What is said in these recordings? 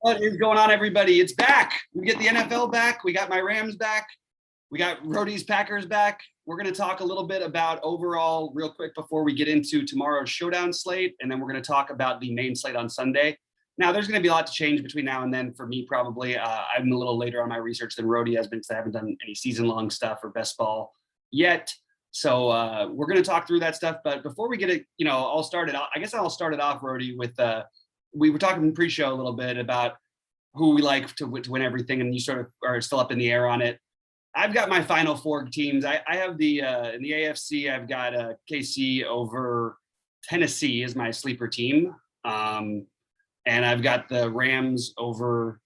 What is going on, everybody? It's back. We get the NFL back. We got my Rams back. We got Rohde's Packers back. We're going to talk a little bit about overall real quick before we get into tomorrow's Showdown slate. And then we're going to talk about the main slate on Sunday. Now, there's going to be a lot to change between now and then for me, probably. I'm a little later on my research than Rohde has been because I haven't done any season-long stuff or best ball yet. So we're going to talk through that stuff. But before we get it, I'll start it off, Rohde, with we were talking pre-show a little bit about who we like to win everything, and you sort of are still up in the air on it. I've got my final four teams. I have the in the AFC, I've got KC over Tennessee as my sleeper team. And I've got the Rams over.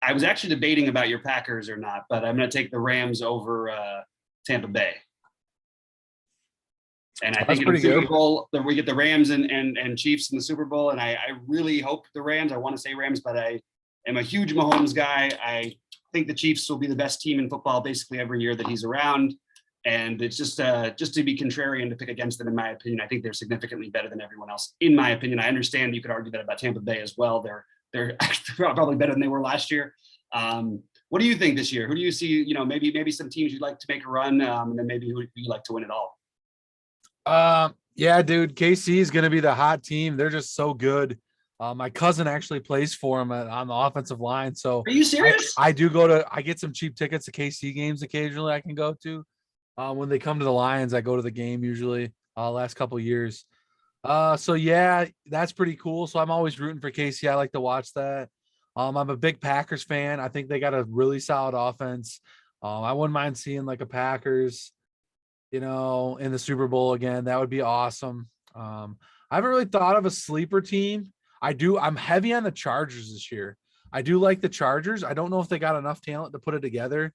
I was actually debating about your Packers or not, but I'm going to take the Rams over Tampa Bay. And I think in the Super Bowl, we get the Rams and Chiefs in the Super Bowl. And I really hope the Rams. I want to say Rams, but I am a huge Mahomes guy. I think the Chiefs will be the best team in football basically every year that he's around. And it's just to be contrarian to pick against them, in my opinion. I think they're significantly better than everyone else, in my opinion. I understand you could argue that about Tampa Bay as well. They're probably better than they were last year. What do you think this year? Who do you see? Maybe some teams you'd like to make a run, and then maybe who you like to win it all. Yeah, dude, KC is going to be the hot team. They're just so good. My cousin actually plays for him on the offensive line. So are you serious? I get some cheap tickets to KC games occasionally I can go to. When they come to the Lions, I go to the game usually last couple of years. So yeah, that's pretty cool. So I'm always rooting for KC. I like to watch that. I'm a big Packers fan. I think they got a really solid offense. I wouldn't mind seeing like a Packers, in the Super Bowl again. That would be awesome. I haven't really thought of a sleeper team. I'm heavy on the Chargers this year. I do like the Chargers. I don't know if they got enough talent to put it together.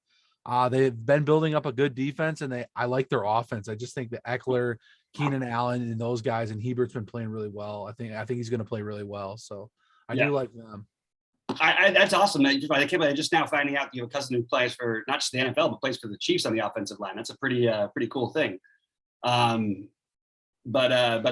They've been building up a good defense, and I like their offense. I just think that Eckler, Keenan Allen, and those guys, and Hebert's been playing really well. I think he's going to play really well. So I do like them. That's awesome. I can't believe just now finding out you have a cousin who plays for not just the NFL, but plays for the Chiefs on the offensive line. That's a pretty cool thing. But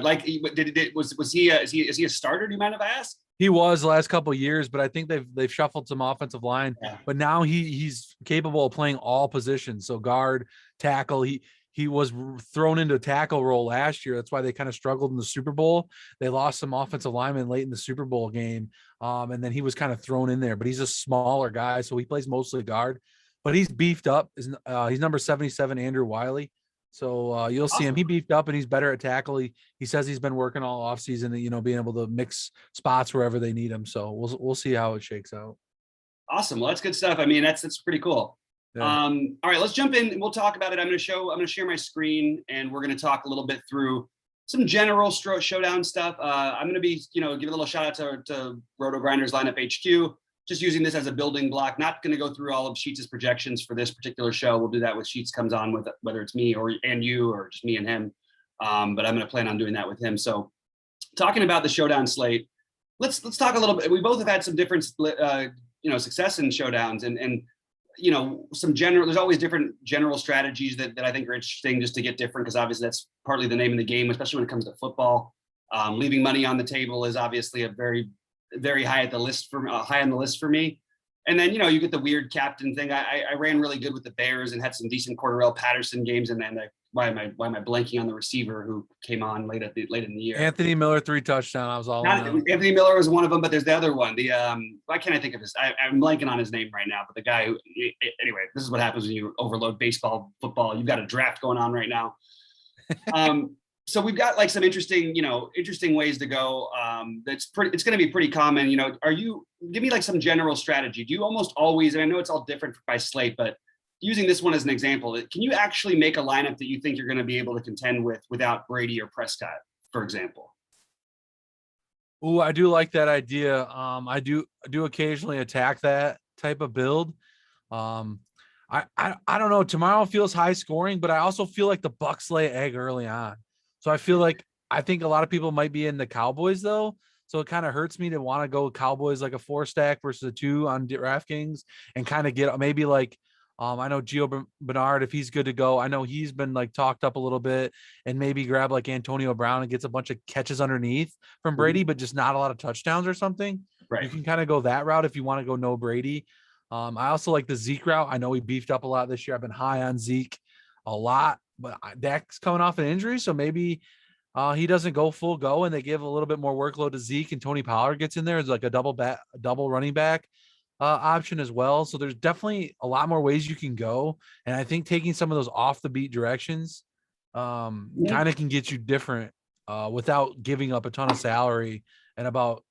like, is he a starter? Do you mind if I ask? He was the last couple of years, but I think they've shuffled some offensive line. Yeah. But now he's capable of playing all positions. So guard, tackle. He was thrown into a tackle role last year. That's why they kind of struggled in the Super Bowl. They lost some offensive linemen late in the Super Bowl game. And then he was kind of thrown in there, but he's a smaller guy. So he plays mostly guard, but he's beefed up. He's number 77, Andrew Wiley. So you'll see him. He beefed up and he's better at tackle. He says he's been working all offseason, being able to mix spots wherever they need him. So we'll see how it shakes out. Awesome. Well, that's good stuff. I mean, that's pretty cool. Yeah. All right, let's jump in and we'll talk about it. I'm going to share my screen and we're going to talk a little bit through some general Showdown stuff. I'm going to be, give a little shout out to Roto Grinders Lineup HQ. Just using this as a building block, not going to go through all of Sheets' projections for this particular show. We'll do that with Sheets comes on with, whether it's me and you or just me and him. But I'm going to plan on doing that with him. So talking about the Showdown slate, let's talk a little bit. We both have had some different, success in Showdowns and some general, there's always different general strategies that I think are interesting just to get different. Cause obviously that's partly the name of the game, especially when it comes to football. Leaving money on the table is obviously a very, very high on the list for me. And then, you get the weird captain thing. I ran really good with the Bears and had some decent Cordarrelle Patterson games. And then why am I blanking on the receiver who came on late in the year? Anthony Miller, 3 touchdowns. I was all Anthony Miller was one of them, but there's the other one. Why can't I think of his? I'm blanking on his name right now. But the guy who, anyway, this is what happens when you overload baseball, football. You've got a draft going on right now. So we've got like some interesting ways to go. It's going to be pretty common. Give me like some general strategy. Do you almost always, and I know it's all different by slate, but using this one as an example, can you actually make a lineup that you think you're going to be able to contend with without Brady or Prescott, for example? Oh, I do like that idea. I do occasionally attack that type of build. I don't know. Tomorrow feels high scoring, but I also feel like the Bucs lay egg early on. So I think a lot of people might be in the Cowboys though. So it kind of hurts me to want to go Cowboys like a 4-stack versus a 2 on DraftKings and kind of get maybe like, I know Gio Bernard, if he's good to go, I know he's been like talked up a little bit and maybe grab like Antonio Brown and gets a bunch of catches underneath from Brady, but just not a lot of touchdowns or something. You can kind of go that route if you want to go no Brady. I also like the Zeke route. I know he beefed up a lot this year. I've been high on Zeke a lot, but Dak's coming off an injury, so maybe he doesn't go full go, and they give a little bit more workload to Zeke, and Tony Pollard gets in there as like a double running back option as well. So there's definitely a lot more ways you can go, and I think taking some of those off the beat directions kind of can get you different without giving up a ton of salary and about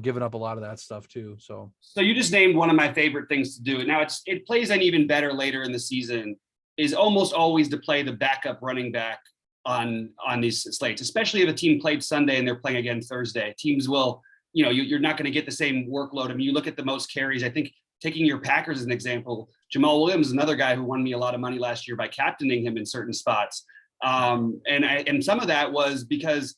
giving up a lot of that stuff too. So you just named one of my favorite things to do. Now it plays in even better later in the season, is almost always to play the backup running back on these slates, especially if a team played Sunday and they're playing again Thursday. Teams will, you're not going to get the same workload. I mean, you look at the most carries. I think taking your Packers as an example, Jamal Williams is another guy who won me a lot of money last year by captaining him in certain spots. And some of that was because,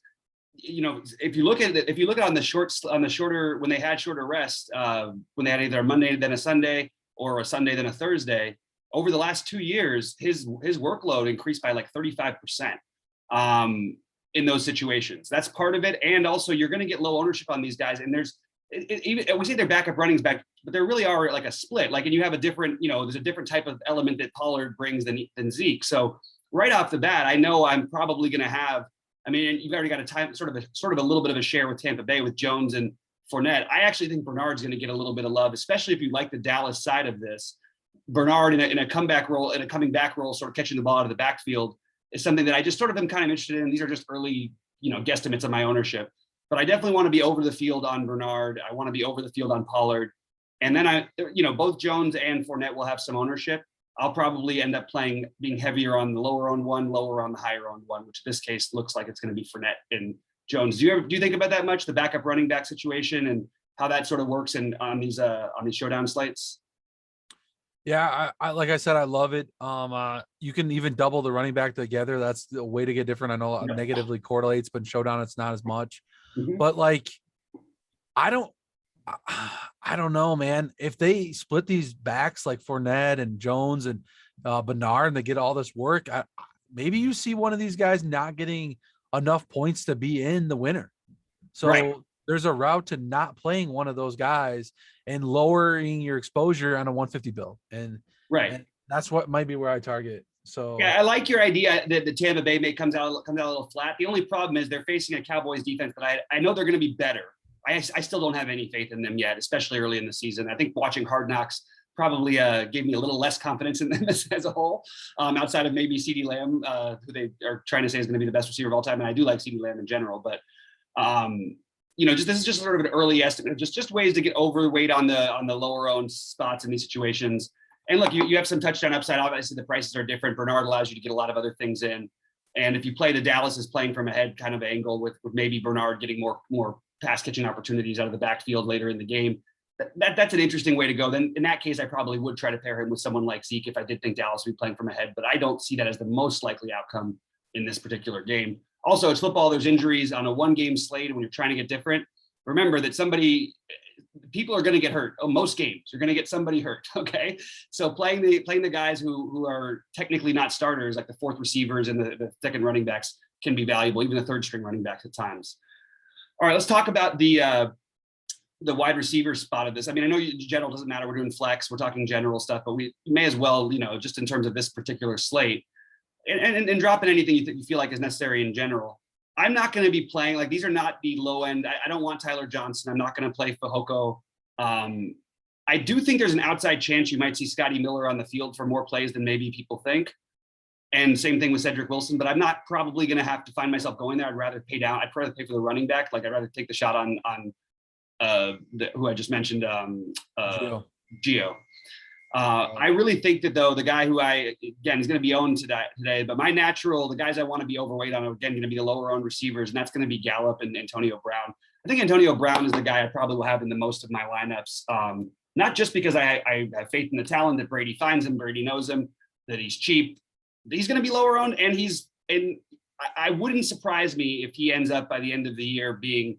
if you look at it, on the shorter, when they had shorter rest, when they had either a Monday then a Sunday or a Sunday then a Thursday, over the last 2 years, his workload increased by like 35%. In those situations. That's part of it. And also you're going to get low ownership on these guys. And even we say they're backup running back, but there really are like a split. Like, and you have a different, there's a different type of element that Pollard brings than Zeke. So right off the bat, I know I'm probably going to have, you've already got sort of a little bit of a share with Tampa Bay with Jones and Fournette. I actually think Bernard's going to get a little bit of love, especially if you like the Dallas side of this. Bernard in a coming back role, sort of catching the ball out of the backfield, is something that I just sort of am kind of interested in. These are just early, guesstimates of my ownership, but I definitely want to be over the field on Bernard. I want to be over the field on Pollard. And then both Jones and Fournette will have some ownership. I'll probably end up being heavier on the lower owned one, lower on the higher owned one, which in this case looks like it's going to be Fournette and Jones. Do you think about that much, the backup running back situation and how that sort of works on these showdown slates? Yeah, I like I said, I love it. You can even double the running back together. That's the way to get different. I know it negatively correlates, but in Showdown it's not as much. But like, I don't know, man. If they split these backs like Fournette and Jones and Bernard, and they get all this work, maybe you see one of these guys not getting enough points to be in the winner. So there's a route to not playing one of those guys and lowering your exposure on a 150 bill. And that's what might be where I target. So yeah, I like your idea that the Tampa Bay may comes out a little flat. The only problem is they're facing a Cowboys defense, but I know they're going to be better. I still don't have any faith in them yet, especially early in the season. I think watching Hard Knocks probably gave me a little less confidence in them as a whole, outside of maybe CeeDee Lamb, who they are trying to say is going to be the best receiver of all time. And I do like CeeDee Lamb in general, but this is just sort of an early estimate, just ways to get overweight on the lower owned spots in these situations. And look, you have some touchdown upside. Obviously, the prices are different. Bernard allows you to get a lot of other things in. And if you play the Dallas is playing from ahead kind of angle with maybe Bernard getting more pass catching opportunities out of the backfield later in the game, that's an interesting way to go. Then in that case, I probably would try to pair him with someone like Zeke if I did think Dallas would be playing from ahead. But I don't see that as the most likely outcome in this particular game. Also, it's football. There's injuries on a one-game slate. When you're trying to get different, remember that people are going to get hurt. Most games, you're going to get somebody hurt. Okay, so playing the guys who are technically not starters, like the fourth receivers and the second running backs, can be valuable. Even the third string running backs at times. All right, let's talk about the wide receiver spot of this. I know general doesn't matter. We're doing flex. We're talking general stuff, but we may as well, just in terms of this particular slate. And dropping anything you feel like is necessary in general. I'm not going to be playing, like, these are not the low end. I don't want Tyler Johnson. I'm not going to play Fehoko. I do think there's an outside chance you might see Scotty Miller on the field for more plays than maybe people think. And same thing with Cedric Wilson, but I'm not probably going to have to find myself going there. I'd rather pay down. I'd rather pay for the running back. Like, I'd rather take the shot on who I just mentioned, Gio. I really think that, though, the guy who is going to be owned today, but the guys I want to be overweight on are, again, going to be the lower owned receivers, and that's going to be Gallup and Antonio Brown. I think Antonio Brown is the guy I probably will have in the most of my lineups, not just because I have faith in the talent that Brady finds him, Brady knows him, that he's cheap. He's going to be lower owned, and I wouldn't surprise me if he ends up by the end of the year being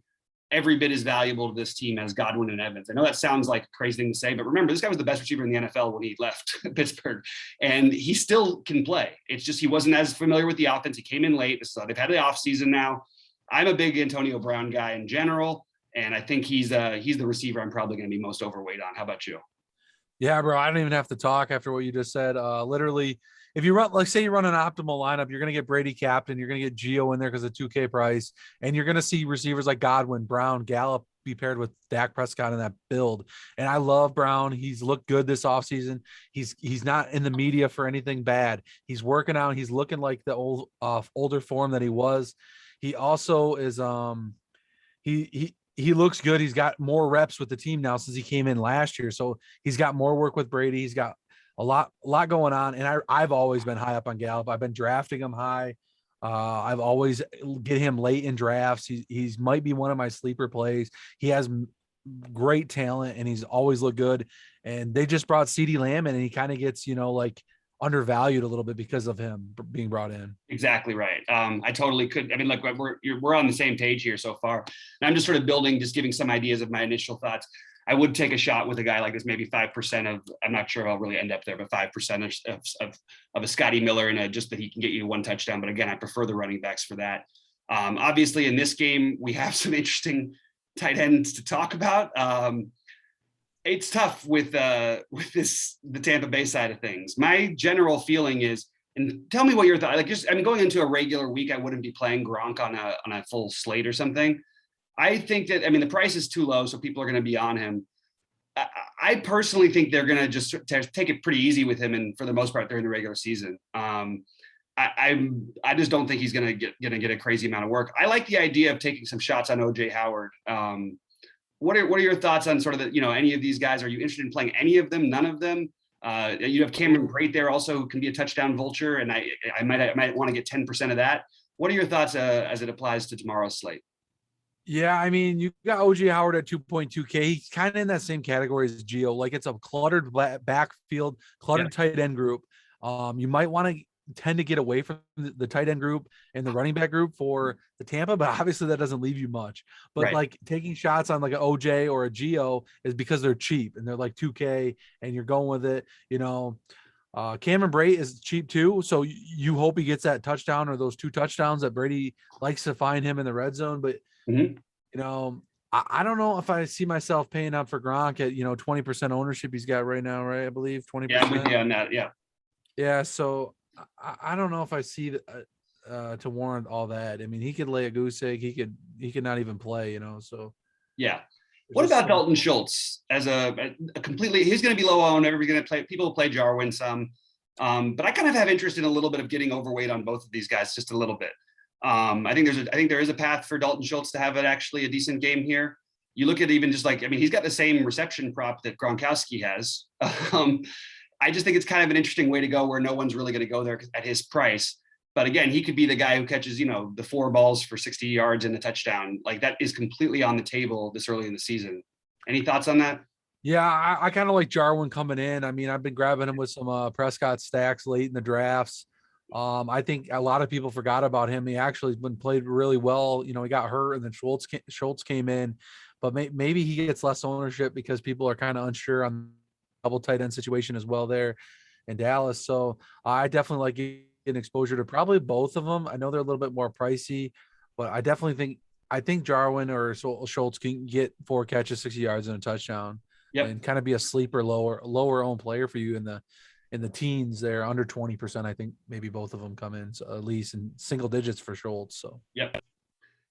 every bit as valuable to this team as Godwin and Evans. I know that sounds like a crazy thing to say, but remember, this guy was the best receiver in the NFL when he left Pittsburgh, and he still can play. It's just he wasn't as familiar with the offense. He came in late. So they've had the offseason now. I'm a big Antonio Brown guy in general, And I think he's the receiver I'm probably going to be most overweight on. How about you? Yeah, bro. I don't even have to talk after what you just said. Literally, if you run, like, say you run an optimal lineup, you're going to get Brady captain, you're going to get Geo in there because of 2K price, and you're going to see receivers like Godwin, Brown, Gallup be paired with Dak Prescott in that build. And I love Brown. He's looked good this offseason. He's not in the media for anything bad. He's working out. He's looking like the older form that he was. He also is he looks good. He's got more reps with the team now since he came in last year. So he's got more work with Brady. He's got a lot going on. And I've always been high up on Gallup. I've been drafting him high. I've always get him late in drafts. He's might be one of my sleeper plays. He has great talent and he's always looked good. And they just brought CeeDee Lamb in and he kind of gets, like undervalued a little bit because of him being brought in. Exactly right. I totally could. I mean, look, we're on the same page here so far. And I'm just sort of just giving some ideas of my initial thoughts. I would take a shot with a guy like this, maybe 5% of, I'm not sure I'll really end up there, but 5% of a Scotty Miller and just that he can get you one touchdown. But again, I prefer the running backs for that. Obviously in this game, we have some interesting tight ends to talk about. It's tough with the Tampa Bay side of things. My general feeling is, and tell me what your thought. Going into a regular week, I wouldn't be playing Gronk on a full slate or something. I think that the price is too low, so people are going to be on him. I personally think they're going to just take it pretty easy with him, and for the most part, during the regular season. I just don't think he's going to get a crazy amount of work. I like the idea of taking some shots on OJ Howard. What are your thoughts on sort of any of these guys? Are you interested in playing any of them? None of them? You have Cameron Brate there also, who can be a touchdown vulture, and I might want to get 10% of that. What are your thoughts as it applies to tomorrow's slate? Yeah, I mean, you got OJ Howard at 2.2K. He's kind of in that same category as Geo. Like, it's a cluttered backfield, cluttered tight end group. You might want to tend to get away from the tight end group and the running back group for the Tampa, but obviously that doesn't leave you much. But like taking shots on like an OJ or a Geo is because they're cheap and they're like 2K and you're going with it. Cameron Brate is cheap too, so you hope he gets that touchdown or those 2 touchdowns that Brady likes to find him in the red zone. But I don't know if I see myself paying up for Gronk at 20% ownership he's got right now, right? I believe 20%. Yeah, I'm with you on that. Yeah. So I don't know if I see to warrant all that. I mean, he could lay a goose egg. He could not even play. So yeah. What about Dalton Schultz as a completely? He's going to be low owned. Everybody's going to play. People will play Jarwin some, but I kind of have interest in a little bit of getting overweight on both of these guys, just a little bit. I think there is a path for Dalton Schultz to have a decent game here. You look at even just he's got the same reception prop that Gronkowski has. I just think it's kind of an interesting way to go where no one's really going to go there at his price. But again, he could be the guy who catches, the 4 balls for 60 yards and a touchdown. Like, that is completely on the table this early in the season. Any thoughts on that? Yeah, I kind of like Jarwin coming in. I mean, I've been grabbing him with some Prescott stacks late in the drafts. I think a lot of people forgot about him. He actually has been played really well. He got hurt and then Schultz came in, but maybe he gets less ownership because people are kind of unsure on double tight end situation as well there in Dallas. So I definitely like getting exposure to probably both of them. I know they're a little bit more pricey, but I definitely think Jarwin or Schultz can get 4 catches, 60 yards and a touchdown. Yep. And kind of be a sleeper lower owned player for you in the teens there, under 20%. I think maybe both of them come in, so at least in single digits for Schultz. So yep.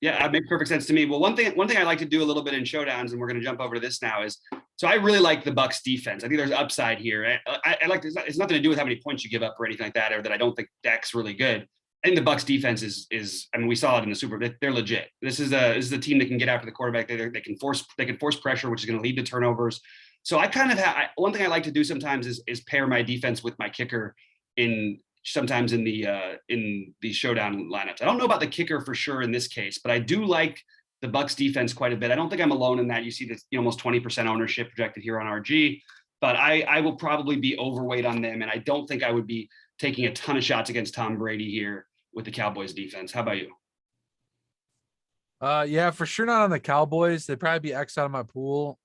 Yeah, that makes perfect sense to me. Well, one thing I like to do a little bit in showdowns, and we're going to jump over to this now, is so I really like the Bucs defense. I think there's upside here. I like this. It's nothing to do with how many points you give up or anything like that, or that I don't think Dak's really good. I think the Bucs defense is I mean, we saw it in the Super Bowl. They're legit. This is a team that can get after the quarterback. They can force pressure, which is going to lead to turnovers. So I kind of one thing I like to do sometimes is pair my defense with my kicker sometimes in the showdown lineups. I don't know about the kicker for sure in this case, but I do like the Bucs defense quite a bit. I don't think I'm alone in that. You see this almost 20% ownership projected here on RG, but I will probably be overweight on them, and I don't think I would be taking a ton of shots against Tom Brady here with the Cowboys defense. How about you? Yeah, for sure not on the Cowboys. They'd probably be X out of my pool.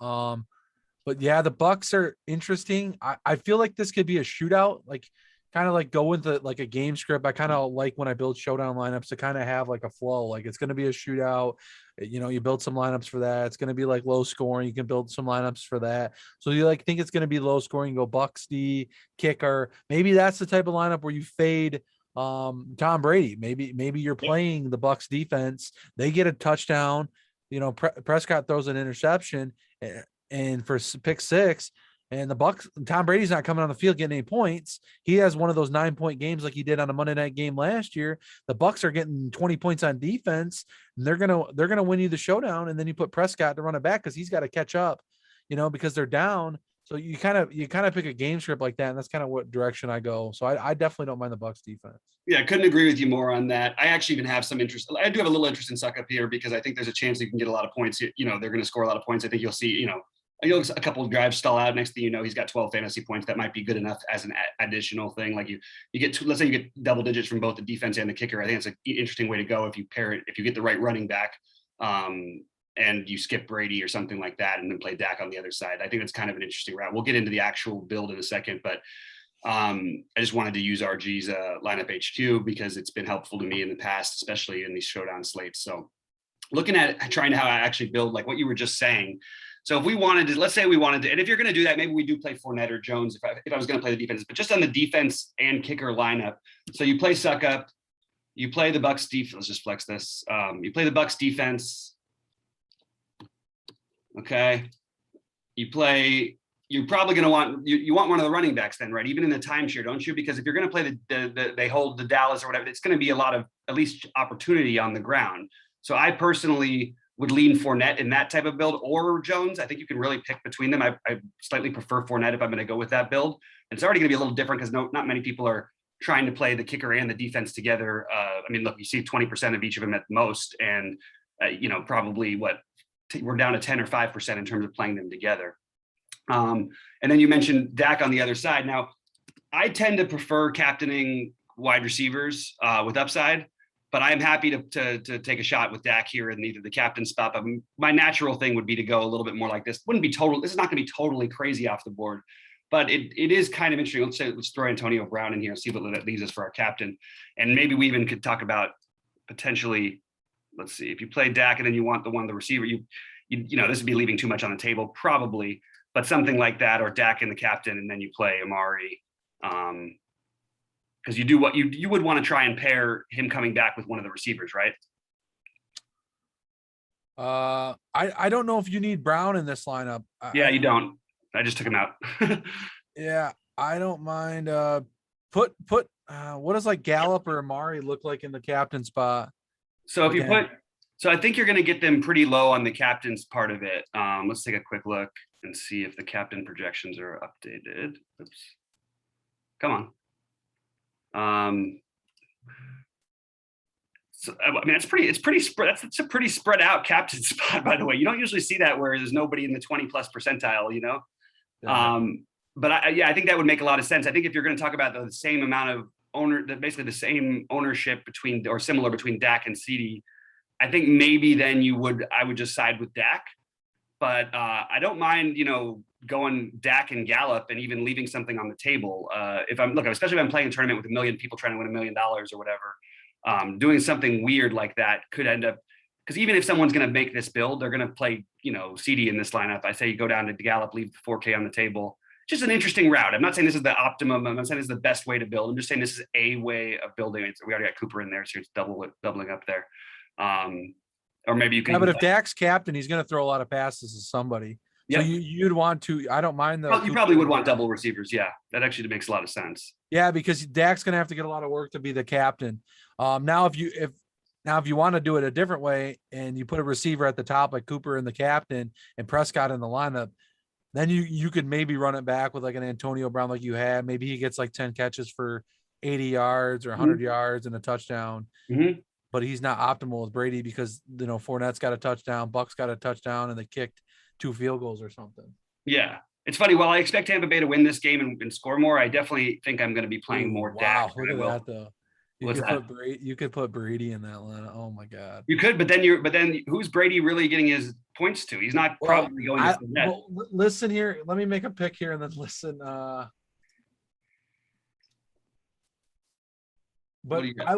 But yeah, the Bucs are interesting. I feel like this could be a shootout. Like, kind of like go into like a game script. I kind of like when I build showdown lineups to kind of have like a flow. Like it's going to be a shootout. You build some lineups for that. It's going to be like low scoring. You can build some lineups for that. So you like think it's going to be low scoring. You go Bucks D kicker. Maybe that's the type of lineup where you fade Tom Brady. Maybe you're playing the Bucks defense. They get a touchdown. Prescott throws an interception and for pick 6. And the Bucks, Tom Brady's not coming on the field getting any points. He has one of those 9-point games like he did on a Monday night game last year. The Bucks are getting 20 points on defense, and they're gonna win you the showdown. And then you put Prescott to run it back because he's got to catch up, because they're down. So you kind of pick a game script like that, and that's kind of what direction I go. So I definitely don't mind the Bucks defense. Yeah, I couldn't agree with you more on that. I actually even have some interest. I do have a little interest in Suck Up here because I think there's a chance you can get a lot of points. They're going to score a lot of points. I think you'll see, a couple of drives stall out. Next thing you know, he's got 12 fantasy points. That might be good enough as an additional thing. Like you get, let's say you get double digits from both the defense and the kicker. I think it's an interesting way to go if you pair it, if you get the right running back and you skip Brady or something like that and then play Dak on the other side. I think that's kind of an interesting route. We'll get into the actual build in a second, but I just wanted to use RG's lineup HQ because it's been helpful to me in the past, especially in these showdown slates. So looking at trying to how I actually build, like what you were just saying. So if we wanted to, let's say we wanted to, and if you're going to do that, maybe we do play Fournette or Jones if I was going to play the defense, but just on the defense and kicker lineup. So you play Suck Up, you play the Bucks defense. Let's just flex this. You play the Bucks defense. Okay. You're probably going to want, you want one of the running backs then, right? Even in the timeshare, don't you? Because if you're going to play they hold the Dallas or whatever, it's going to be a lot of at least opportunity on the ground. So I personally would lean Fournette in that type of build or Jones. I think you can really pick between them. I slightly prefer Fournette if I'm going to go with that build. And it's already going to be a little different because not many people are trying to play the kicker and the defense together. Look, you see 20% of each of them at most. And, probably we're down to 10 or 5% in terms of playing them together. And then you mentioned Dak on the other side. Now, I tend to prefer captaining wide receivers with upside, but I'm happy to take a shot with Dak here in either the captain spot. But my natural thing would be to go a little bit more like this. This is not going to be totally crazy off the board, but it is kind of interesting. Let's throw Antonio Brown in here and see what that leaves us for our captain. And maybe we even could talk about potentially, let's see, if you play Dak and then you want the receiver, this would be leaving too much on the table probably, but something like that, or Dak and the captain, and then you play Amari. Because you do what you would want to try and pair him coming back with one of the receivers, right? I don't know if you need Brown in this lineup. You don't. I just took him out. Yeah, I don't mind. What does like Gallup or Amari look like in the captain spot? So if you I think you're going to get them pretty low on the captain's part of it. Let's take a quick look and see if the captain projections are updated. Oops. Come on. So it's a pretty spread out captain spot, by the way. You don't usually see that where there's nobody in the 20 plus percentile, Yeah. But I think that would make a lot of sense. I think if you're going to talk about the same amount of basically the same ownership similar between Dak and CD, I think maybe then I would just side with Dak. But I don't mind, going Dak and Gallup and even leaving something on the table. Especially if I'm playing a tournament with 1 million people trying to win $1 million or whatever, doing something weird like that could end up, because even if someone's going to make this build, they're going to play, CD in this lineup. I say you go down to Gallup, leave the 4K on the table. Just an interesting route. I'm not saying this is the optimum. I'm not saying this is the best way to build. I'm just saying this is a way of building. We already got Cooper in there, so it's doubling up there. Or maybe you can. Yeah, but if Dak's captain, he's going to throw a lot of passes to somebody. Yep. So you'd want to. I don't mind the. You probably would want double receivers. Yeah, that actually makes a lot of sense. Yeah, because Dak's going to have to get a lot of work to be the captain. Now if you want to do it a different way and you put a receiver at the top like Cooper and the captain and Prescott in the lineup, then you could maybe run it back with like an Antonio Brown like you had. Maybe he gets like 10 catches for 80 yards or 100 yards and a touchdown. Mm-hmm. But he's not optimal with Brady because, Fournette's got a touchdown, Bucks got a touchdown, and they kicked 2 field goals or something. Yeah. It's funny. While I expect Tampa Bay to win this game and score more, I definitely think I'm going to be playing more Dak. Look at that, though. You could put Brady in that lineup. Oh, my God. You could, but then who's Brady really getting his points to? He's not probably going to net. Well, listen here. Let me make a pick here and then listen. But do you got?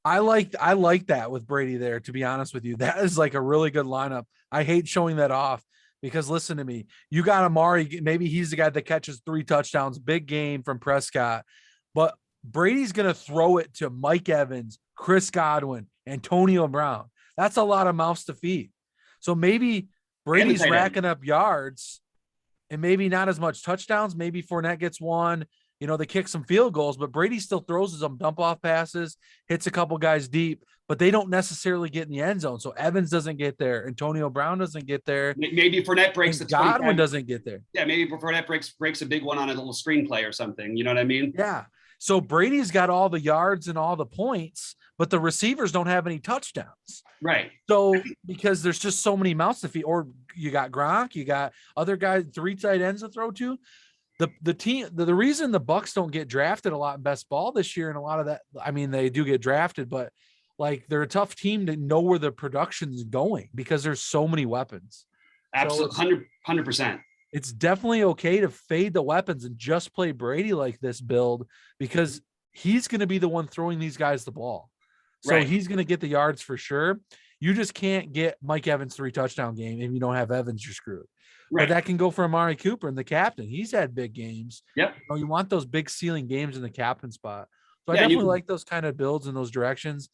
I like that with Brady there, to be honest with you. That is like a really good lineup. I hate showing that off because listen to me. You got Amari, maybe he's the guy that catches 3 touchdowns, big game from Prescott. But Brady's going to throw it to Mike Evans, Chris Godwin, Antonio Brown. That's a lot of mouths to feed. So maybe Brady's racking up yards and maybe not as much touchdowns. Maybe Fournette gets one. They kick some field goals, but Brady still throws some dump off passes, hits a couple guys deep, but they don't necessarily get in the end zone. So Evans doesn't get there. Antonio Brown doesn't get there. Maybe Fournette breaks the Godwin doesn't get there. Yeah, maybe Fournette breaks a big one on a little screenplay or something. You know what I mean? Yeah. So Brady's got all the yards and all the points, but the receivers don't have any touchdowns. Right. So because there's just so many mouths to feed, or you got Gronk, you got other guys, 3 tight ends to throw to. The reason the Bucks don't get drafted a lot in best ball this year, and a lot of that, I mean, they do get drafted, but like they're a tough team to know where the production's going because there's so many weapons. Absolutely. 100%. It's definitely okay to fade the weapons and just play Brady like this build because he's going to be the one throwing these guys the ball. So he's going to get the yards for sure. You just can't get Mike Evans 3 touchdown game. If you don't have Evans, you're screwed. Right. But that can go for Amari Cooper and the captain. He's had big games. Yep. You want those big ceiling games in the captain spot. So I definitely like those kind of builds in those directions.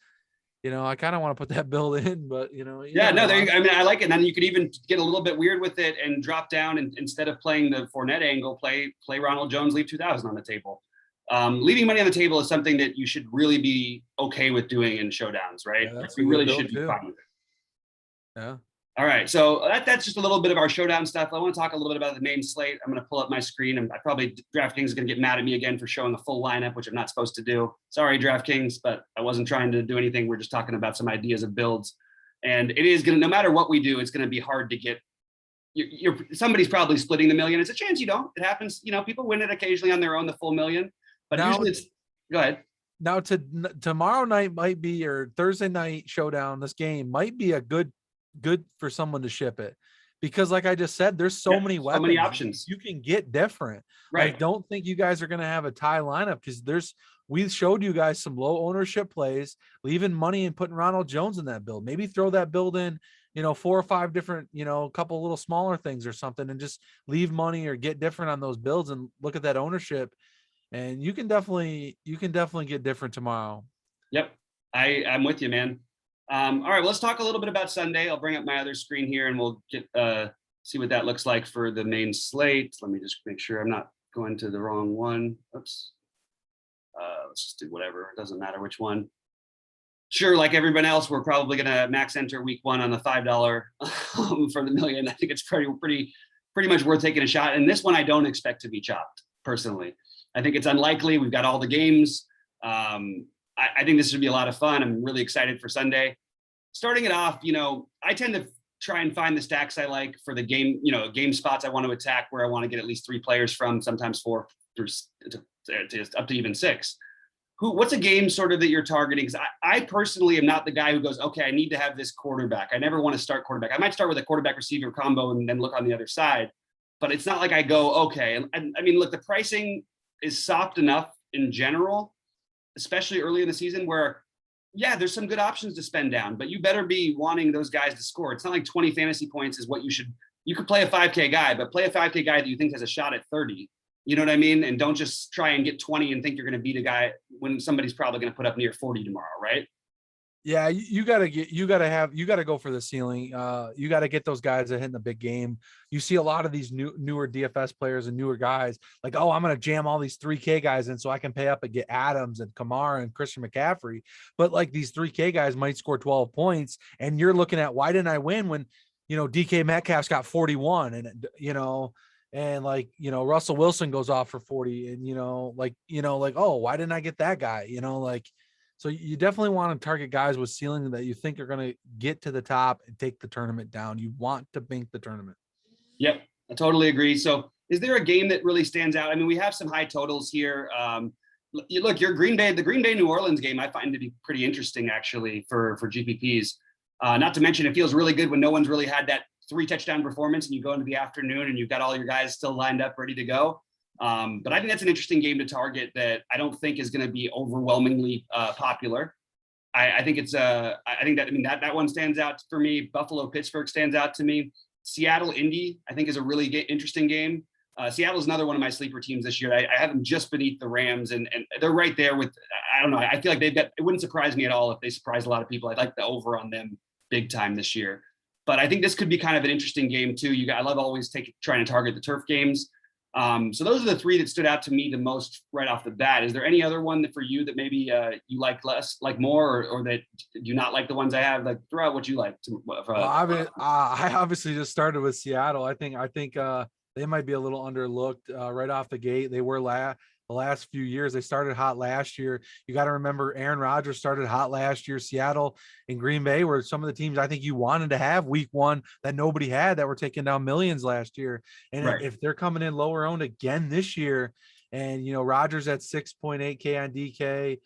I kind of want to put that build in, but I like it. And then you could even get a little bit weird with it and drop down and instead of playing the Fournette angle, play Ronald Jones, leave 2,000 on the table. Leaving money on the table is something that you should really be okay with doing in showdowns, right? Yeah, you really should be fine with it. Yeah. All right, so that's just a little bit of our showdown stuff. I want to talk a little bit about the main slate. I'm going to pull up my screen, and DraftKings is going to get mad at me again for showing a full lineup, which I'm not supposed to do. Sorry, DraftKings, but I wasn't trying to do anything. We're just talking about some ideas of builds, and it is going to, no matter what we do, it's going to be hard to get. Somebody's probably splitting the million. It's a chance you don't. It happens. People win it occasionally on their own, the full million, but usually it's. Go ahead. Now, tomorrow night might be, or Thursday night showdown. This game might be a good for someone to ship it because like I just said, there's so many weapons, so many options you can get different. Right. I don't think you guys are going to have a tie lineup because we showed you guys some low ownership plays, leaving money and putting Ronald Jones in that build. Maybe throw that build in, 4 or 5 different, a couple little smaller things or something and just leave money or get different on those builds and look at that ownership. And you can definitely get different tomorrow. Yep. I'm with you, man. All right, well, let's talk a little bit about Sunday. I'll bring up my other screen here and we'll get see what that looks like for the main slate. Let me just make sure I'm not going to the wrong one. Oops. Let's just do whatever. It doesn't matter which one. Sure, like everyone else, we're probably going to max enter week 1 on the $5 for the million. I think it's pretty much worth taking a shot. And this one I don't expect to be chopped, personally. I think it's unlikely. We've got all the games. I think this should be a lot of fun. I'm really excited for Sunday. Starting it off, I tend to try and find the stacks I like for the game, game spots I want to attack where I want to get at least 3 players from, sometimes 4 through up to even 6. What's a game sort of that you're targeting? Because I personally am not the guy who goes, okay, I need to have this quarterback. I never want to start quarterback. I might start with a quarterback receiver combo and then look on the other side. But it's not like I go, okay. And I mean, look, the pricing is soft enough in general, especially early in the season where, yeah, there's some good options to spend down, but you better be wanting those guys to score. It's not like 20 fantasy points is what you could play a 5K guy, but play a 5K guy that you think has a shot at 30. You know what I mean? And don't just try and get 20 and think you're going to beat a guy when somebody's probably going to put up near 40 tomorrow, right? Yeah, you got to go for the ceiling. You got to get those guys that hit in the big game. You see a lot of these newer DFS players and newer guys like, oh, I'm going to jam all these 3K guys in so I can pay up and get Adams and Kamara and Christian McCaffrey. But like these 3K guys might score 12 points. And you're looking at, why didn't I win when, DK Metcalf's got 41 and, and Russell Wilson goes off for 40 and, oh, why didn't I get that guy? So you definitely want to target guys with ceiling that you think are going to get to the top and take the tournament down. You want to bank the tournament. Yep, I totally agree. So is there a game that really stands out? I mean, we have some high totals here. Look, the Green Bay, New Orleans game, I find to be pretty interesting actually for GPPs. Not to mention, it feels really good when no one's really had that 3 touchdown performance and you go into the afternoon and you've got all your guys still lined up, ready to go. But I think that's an interesting game to target that I don't think is going to be overwhelmingly popular. I think it's that one stands out for me. Buffalo Pittsburgh stands out to me. Seattle Indy I think is a really interesting game. Seattle is another one of my sleeper teams this year. I have them just beneath the Rams, and they're right there with. I don't know. I feel like they've got. It wouldn't surprise me at all if they surprise a lot of people. I'd like the over on them big time this year. But I think this could be kind of an interesting game too. I love always trying to target the turf games. So those are the three that stood out to me the most right off the bat. Is there any other one that for you that maybe you like more, or that do not like the ones I have? Like, throw out what you like. I obviously just started with Seattle. I think they might be a little underlooked right off the gate. They were the last few years. They started hot last year. You got to remember Aaron Rodgers started hot last year. Seattle and Green Bay were some of the teams I think you wanted to have week one that nobody had, that were taking down millions last year. And right. If they're coming in lower owned again this year, and Rodgers at 6.8K on DK,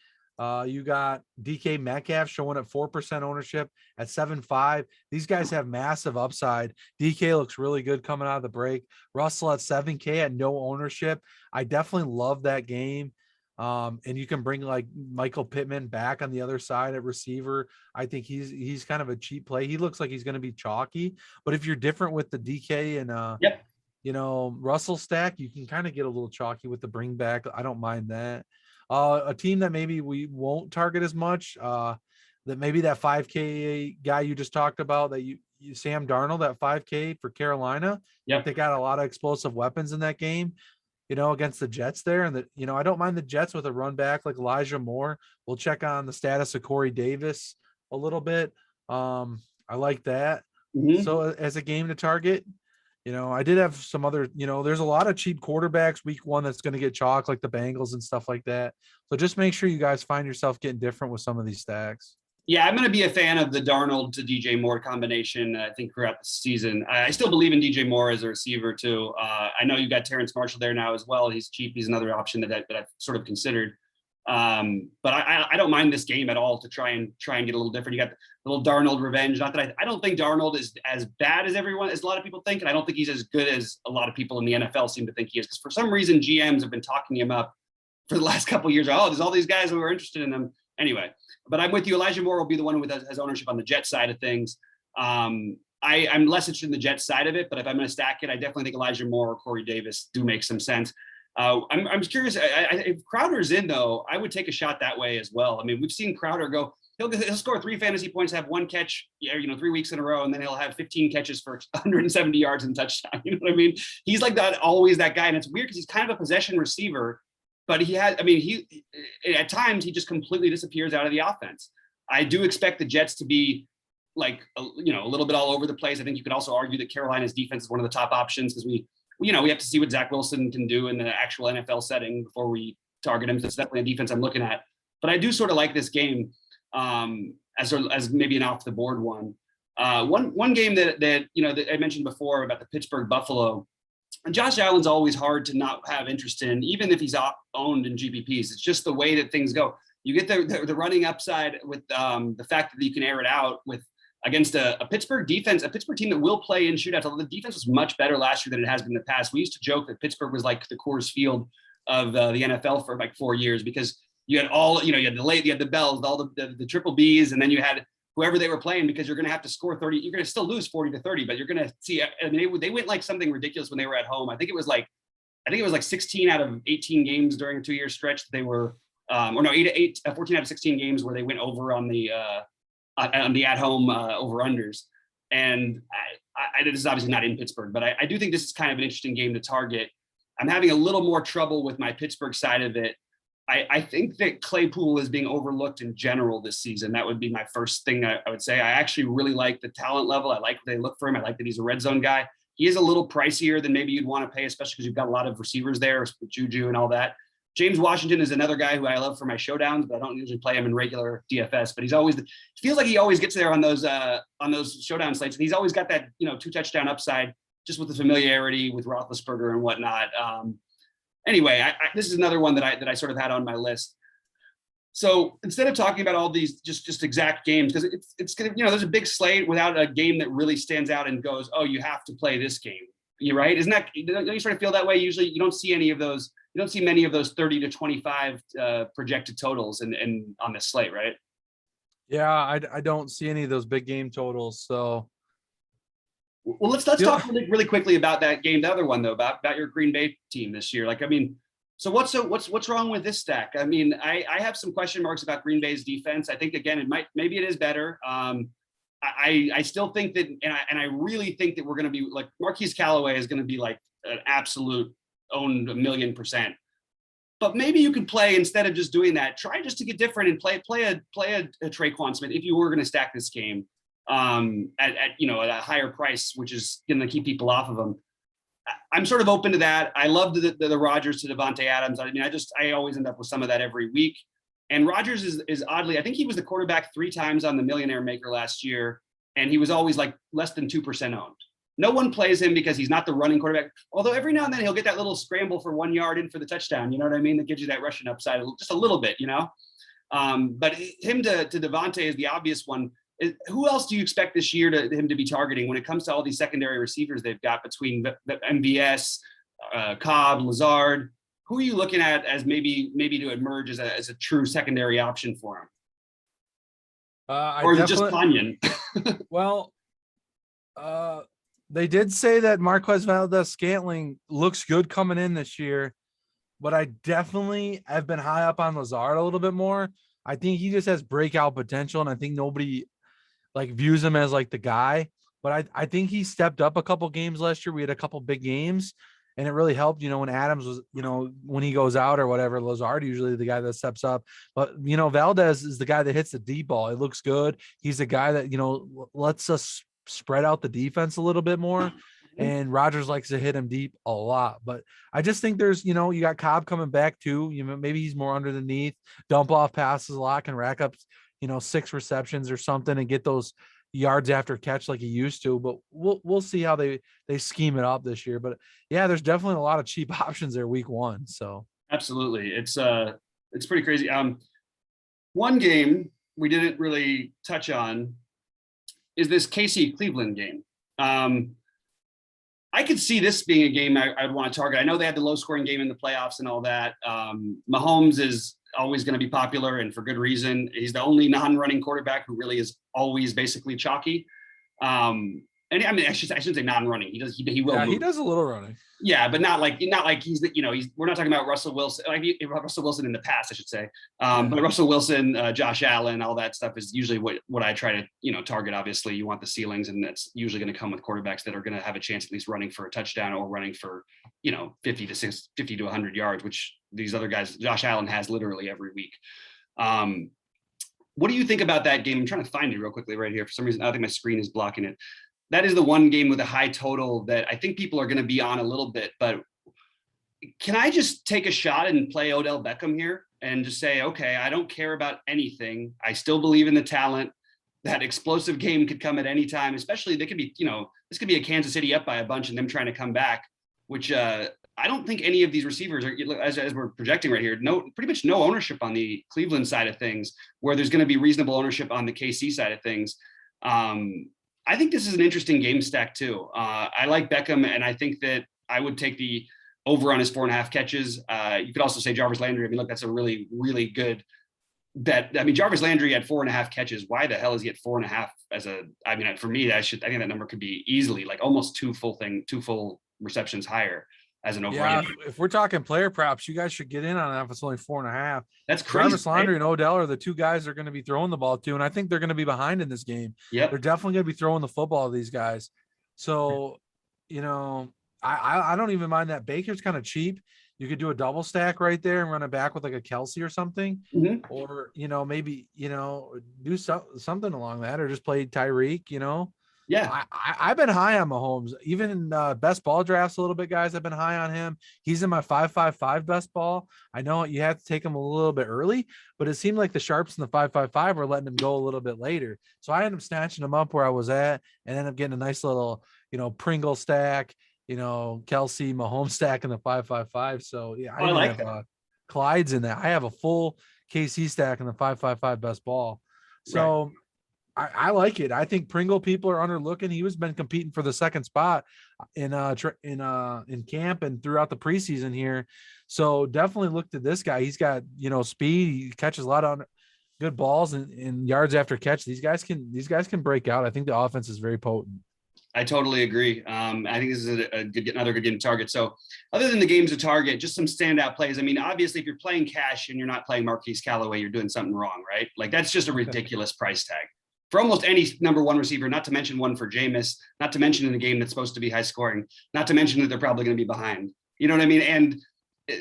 you got DK Metcalf showing at 4% ownership at 7.5. These guys have massive upside. DK looks really good coming out of the break. Russell at 7K at no ownership. I definitely love that game. And you can bring like Michael Pittman back on the other side at receiver. I think he's kind of a cheap play. He looks like he's going to be chalky, but if you're different with the DK and Russell stack, you can kind of get a little chalky with the bring back. I don't mind that. A team that maybe we won't target as much, that maybe that 5K guy you just talked about, that you Sam Darnold at 5K for Carolina. Yep. They got a lot of explosive weapons in that game, against the Jets there. And I don't mind the Jets with a run back like Elijah Moore. We'll check on the status of Corey Davis a little bit. I like that. Mm-hmm. So as a game to target, I did have some other, there's a lot of cheap quarterbacks week one that's going to get chalk, like the Bengals and stuff like that. So just make sure you guys find yourself getting different with some of these stacks. Yeah, I'm going to be a fan of the Darnold to DJ Moore combination, I think, throughout the season. I still believe in DJ Moore as a receiver, too. I know you got Terrence Marshall there now as well. He's cheap. He's another option that I've sort of considered. But I don't mind this game at all to try and get a little different. You got the little Darnold revenge. Not that I don't think Darnold is as bad as a lot of people think, and I don't think he's as good as a lot of people in the NFL seem to think he is. Because for some reason, GMs have been talking him up for the last couple of years. Oh, there's all these guys who are interested in him. Anyway, but I'm with you. Elijah Moore will be the one who has ownership on the Jets side of things. I'm less interested in the Jets side of it, but if I'm going to stack it, I definitely think Elijah Moore or Corey Davis do make some sense. I'm curious. If Crowder's in, though, I would take a shot that way as well. I mean, we've seen Crowder go. He'll score 3 fantasy points, have 1 catch, 3 weeks in a row, and then he'll have 15 catches for 170 yards and touchdown. You know what I mean? He's like that, always that guy, and it's weird because he's kind of a possession receiver, but he at times he just completely disappears out of the offense. I do expect the Jets to be like a little bit all over the place. I think you could also argue that Carolina's defense is one of the top options because we have to see what Zach Wilson can do in the actual NFL setting before we target him. So it's definitely a defense I'm looking at. But I do sort of like this game as maybe an off the board one. One game that I mentioned before about the Pittsburgh Buffalo. Josh Allen's always hard to not have interest in, even if he's owned in GPPs. It's just the way that things go. You get the running upside with the fact that you can air it out with against a Pittsburgh defense, a Pittsburgh team that will play in shootouts. Although the defense was much better last year than it has been in the past. We used to joke that Pittsburgh was like the Coors Field of the NFL for like 4 years because you had you had the Bells, all the triple Bs, and then you had whoever they were playing because you're going to have to score 30. You're going to still lose 40-30, but you're going to see. I mean, they went like something ridiculous when they were at home. I think it was like 16 out of 18 games during a 2-year stretch that they were, 14 out of 16 games where they went over on the at-home over-unders. And this is obviously not in Pittsburgh, but I do think this is kind of an interesting game to target. I'm having a little more trouble with my Pittsburgh side of it. I think that Claypool is being overlooked in general this season. That would be my first thing I would say. I actually really like the talent level. I like what they look for him. I like that he's a red zone guy. He is a little pricier than maybe you'd want to pay, especially because you've got a lot of receivers there with Juju and all that. James Washington is another guy who I love for my showdowns, but I don't usually play him in regular DFS. But it feels like he always gets there on those showdown slates. And he's always got that 2 touchdown upside just with the familiarity with Roethlisberger and whatnot. Anyway, this is another one that I sort of had on my list. So instead of talking about all these just exact games, because it's gonna there's a big slate without a game that really stands out and goes, oh, you have to play this game. You right? Don't you sort of feel that way? Usually you don't see any of those. You don't see many of those 30 to 25 projected totals and on this slate, right? Yeah, I don't see any of those big game totals. So well, let's talk really quickly about that game. The other one though, about your Green Bay team this year. Like, I mean, so what's wrong with this stack? I mean, I have some question marks about Green Bay's defense. I think again, maybe it is better. I still think that, and I really think that we're going to be like Marquise Callaway is going to be like an absolute owned 1,000,000%. But maybe you could play, instead of just doing that, try just to get different and play a Traquan Smith if you were going to stack this game at a higher price, which is going to keep people off of them. I'm sort of open to that. I love the Rodgers to Devontae Adams. I mean, I always end up with some of that every week. And Rodgers is oddly, I think he was the quarterback 3 times on the Millionaire Maker last year, and he was always like less than 2% owned. No one plays him because he's not the running quarterback. Although every now and then he'll get that little scramble for 1 yard in for the touchdown. You know what I mean? That gives you that rushing upside just a little bit, But him to Devontae is the obvious one. Who else do you expect this year him to be targeting when it comes to all these secondary receivers they've got between the MVS, Cobb, Lazard? Who are you looking at as maybe to emerge as a true secondary option for him? Or is it just Tanyan? Well, they did say that Marquez Valdez-Scantling looks good coming in this year, but I definitely have been high up on Lazard a little bit more. I think he just has breakout potential, and I think nobody like views him as like the guy. But I think he stepped up a couple games last year. We had a couple big games, and it really helped, when Adams was, when he goes out or whatever, Lazard usually the guy that steps up. But, Valdez is the guy that hits the deep ball. It looks good. He's the guy that, lets us spread out the defense a little bit more. And Rodgers likes to hit him deep a lot. But I just think there's, you got Cobb coming back too. Maybe he's more underneath, dump off passes a lot, can rack up, 6 receptions or something and get those yards after catch like he used to. But we'll see how they scheme it up this year. But yeah, there's definitely a lot of cheap options there week 1. So absolutely. It's pretty crazy. One game we didn't really touch on is this KC Cleveland game. I could see this being a game I'd want to target. I know they had the low scoring game in the playoffs and all that. Mahomes is always going to be popular, and for good reason. He's the only non-running quarterback who really is always basically chalky. And I mean, I shouldn't say non-running. He will. Yeah, move. He does a little running. Yeah, but not like he's we're not talking about Russell Wilson. Like Russell Wilson in the past, I should say. But Russell Wilson, Josh Allen, all that stuff is usually what I try to target. Obviously, you want the ceilings, and that's usually going to come with quarterbacks that are going to have a chance at least running for a touchdown or running for 50 to 100 yards, which these other guys, Josh Allen has literally every week. What do you think about that game? I'm trying to find it real quickly right here. For some reason, I think my screen is blocking it. That is the one game with a high total that I think people are going to be on a little bit, but can I just take a shot and play Odell Beckham here and just say, okay, I don't care about anything. I still believe in the talent. That explosive game could come at any time, especially they could be, this could be a Kansas City up by a bunch and them trying to come back, which I don't think any of these receivers are, as we're projecting right here, pretty much no ownership on the Cleveland side of things, where there's going to be reasonable ownership on the KC side of things. I think this is an interesting game stack too. I like Beckham, and I think that I would take the over on his 4.5 catches. You could also say Jarvis Landry. I mean, look, that's a really, really good bet. I mean, Jarvis Landry had 4.5 catches. Why the hell is he at 4.5 for me, I think that number could be easily like almost two full receptions higher as an over. Yeah, if we're talking player props, you guys should get in on that if it's only 4.5. That's crazy. Jarvis Landry and Odell are the two guys they're going to be throwing the ball to, and I think they're going to be behind in this game. Yeah, they're definitely going to be throwing the football to these guys. So, I don't even mind that. Baker's kind of cheap. You could do a double stack right there and run it back with like a Kelsey or something, or maybe do something along that, or just play Tyreek. Yeah, I've been high on Mahomes, even in best ball drafts a little bit, guys. I've been high on him. He's in my 5.55 best ball. I know you have to take him a little bit early, but it seemed like the sharps in the 5.55 were letting him go a little bit later. So I ended up snatching him up where I was at and ended up getting a nice little, Pringle stack, Kelsey Mahomes stack in the 5.55. So yeah, I like have Clyde's in that. I have a full KC stack in the 5.55 best ball. So I like it. I think Pringle people are underlooking. He was been competing for the second spot in camp and throughout the preseason here. So definitely look to this guy. He's got, speed. He catches a lot of good balls and yards after catch. These guys can break out. I think the offense is very potent. I totally agree. I think this is another good game to target. So other than the games to target, just some standout plays. I mean, obviously, if you're playing cash and you're not playing Marquise Callaway, you're doing something wrong, right? Like that's just a ridiculous price tag for almost any number one receiver, not to mention one for Jameis, not to mention in a game that's supposed to be high scoring, not to mention that they're probably going to be behind. You know what I mean? And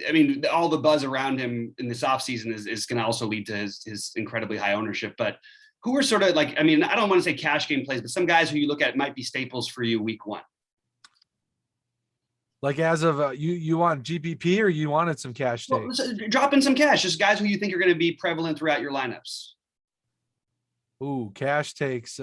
I mean, all the buzz around him in this offseason is going to also lead to his incredibly high ownership. But who are sort of like, I mean, I don't want to say cash game plays, but some guys who you look at might be staples for you week one. Like as of you want GPP or you wanted some cash takes? Well, drop in some cash, just guys who you think are going to be prevalent throughout your lineups. Ooh, cash takes.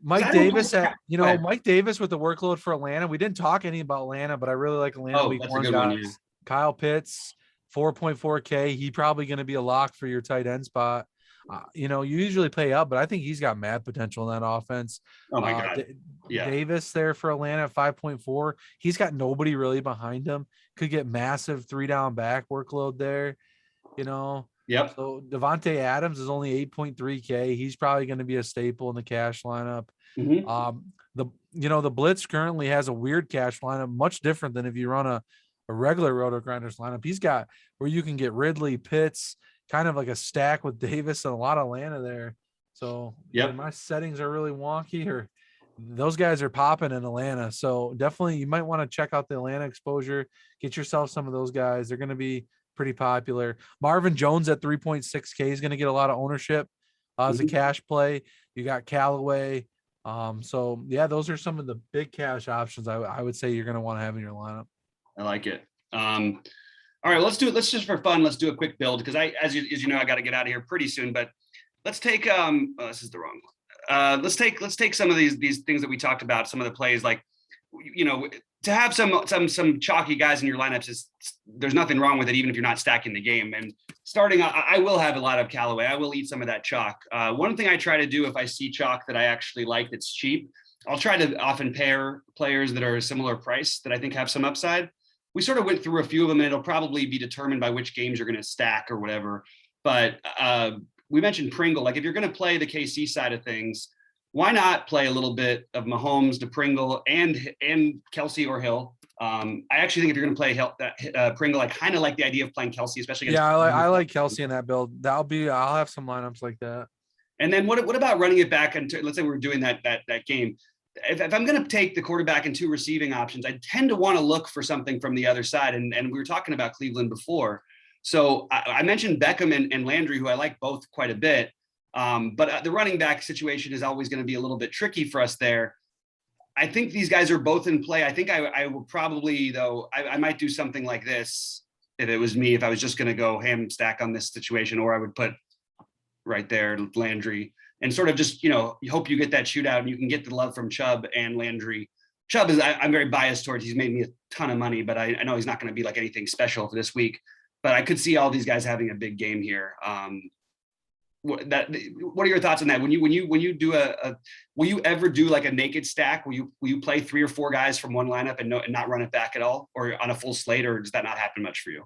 Mike Davis Mike Davis with the workload for Atlanta. We didn't talk any about Atlanta, but I really like Atlanta week one guys. Yeah. Kyle Pitts, 4.4K. He probably going to be a lock for your tight end spot. You usually pay up, but I think he's got mad potential in that offense. Oh my God. Yeah. Davis there for Atlanta at 5.4. He's got nobody really behind him. Could get massive 3-down back workload there. Yep. So Devontae Adams is only 8.3K. He's probably going to be a staple in the cash lineup. Mm-hmm. The Blitz currently has a weird cash lineup, much different than if you run a regular Roto Grinders lineup. He's got where you can get Ridley, Pitts, kind of like a stack with Davis and a lot of Atlanta there. So my settings are really wonky, or those guys are popping in Atlanta. So definitely you might want to check out the Atlanta exposure, get yourself some of those guys. They're going to be pretty popular. Marvin Jones at 3.6K is going to get a lot of ownership as a cash play. You got Callaway. Those are some of the big cash options I would say you're going to want to have in your lineup. I like it. All right, let's do it. Let's just for fun, let's do a quick build because as you know, I got to get out of here pretty soon, but let's take, this is the wrong one. Let's take some of these things that we talked about, some of the plays, like, to have some chalky guys in your lineups there's nothing wrong with it, even if you're not stacking the game. And starting, I will have a lot of Callaway. I will eat some of that chalk. One thing I try to do if I see chalk that I actually like that's cheap, I'll try to often pair players that are a similar price that I think have some upside. We sort of went through a few of them, and it'll probably be determined by which games you're going to stack or whatever. But we mentioned Pringle. Like if you're going to play the KC side of things, why not play a little bit of Mahomes to Pringle and Kelsey or Hill? I actually think if you're going to play Pringle, I kind of like the idea of playing Kelsey, especially against. Yeah, I like Kelsey in that build. I'll have some lineups like that. And then what about running it back into, let's say we're doing that game. If I'm going to take the quarterback and two receiving options, I tend to want to look for something from the other side. And we were talking about Cleveland before. So I mentioned Beckham and Landry, who I like both quite a bit. But the running back situation is always going to be a little bit tricky for us there. I think these guys are both in play. I think I will probably, though, I might do something like this if it was me, if I was just going to go ham stack on this situation, or I would put right there Landry and sort of just, you hope you get that shootout and you can get the love from Chubb and Landry. Chubb is, I'm very biased towards, he's made me a ton of money, but I know he's not going to be like anything special for this week. But I could see all these guys having a big game here. What are your thoughts on that? When you do will you ever do like a naked stack? Will you play 3 or 4 guys from one lineup and not run it back at all, or on a full slate, or does that not happen much for you?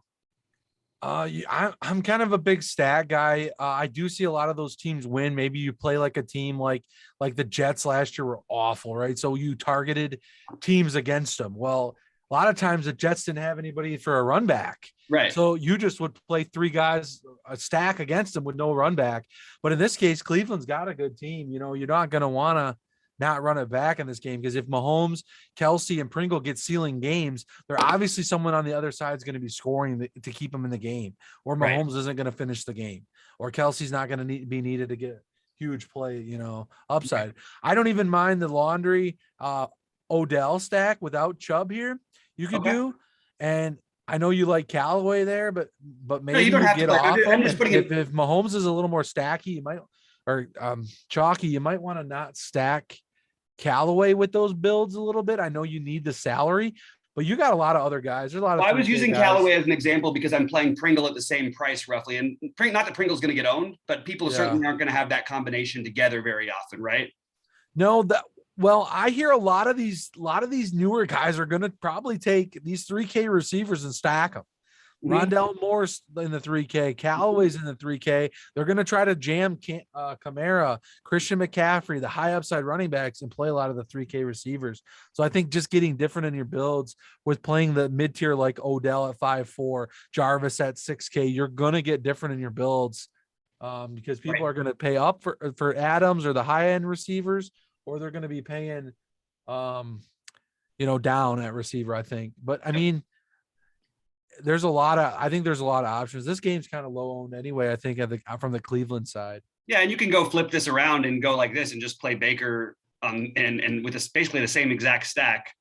I'm kind of a big stat guy. I do see a lot of those teams win. Maybe you play like a team like the Jets last year were awful, right? So you targeted teams against them. Well, a lot of times the Jets didn't have anybody for a run back. Right. So you just would play 3 guys, a stack against them with no run back. But in this case, Cleveland's got a good team. You're not going to want to not run it back in this game, because if Mahomes, Kelsey, and Pringle get ceiling games, they're obviously someone on the other side is going to be scoring to keep them in the game, or Mahomes isn't going to finish the game, or Kelsey's not going to be needed to get huge play, upside. I don't even mind the Laundry Odell stack without Chubb here. You could do, and I know you like Callaway there, but maybe you get off him. If Mahomes is a little more stacky, you might, or chalky, you might want to not stack Callaway with those builds a little bit. I know you need the salary, but you got a lot of other guys. There's a lot of I was 3K using guys. Callaway as an example because I'm playing Pringle at the same price roughly. And not that Pringle's going to get owned, but people certainly aren't going to have that combination together very often, right? No, well, I hear a lot of these newer guys are going to probably take these 3K receivers and stack them. Rondell Moore's in the 3K, Callaway's in the 3K. They're going to try to jam Kamara, Christian McCaffrey, the high upside running backs, and play a lot of the 3K receivers. So I think just getting different in your builds with playing the mid tier like Odell at 5.4, Jarvis at 6K, you're going to get different in your builds because people are going to pay up for Adams or the high end receivers, or they're going to be paying, down at receiver, I think. But I mean, there's a lot of options. This game's kind of low owned anyway, I think, from the Cleveland side. Yeah, and you can go flip this around and go like this and just play Baker and with basically the same exact stack.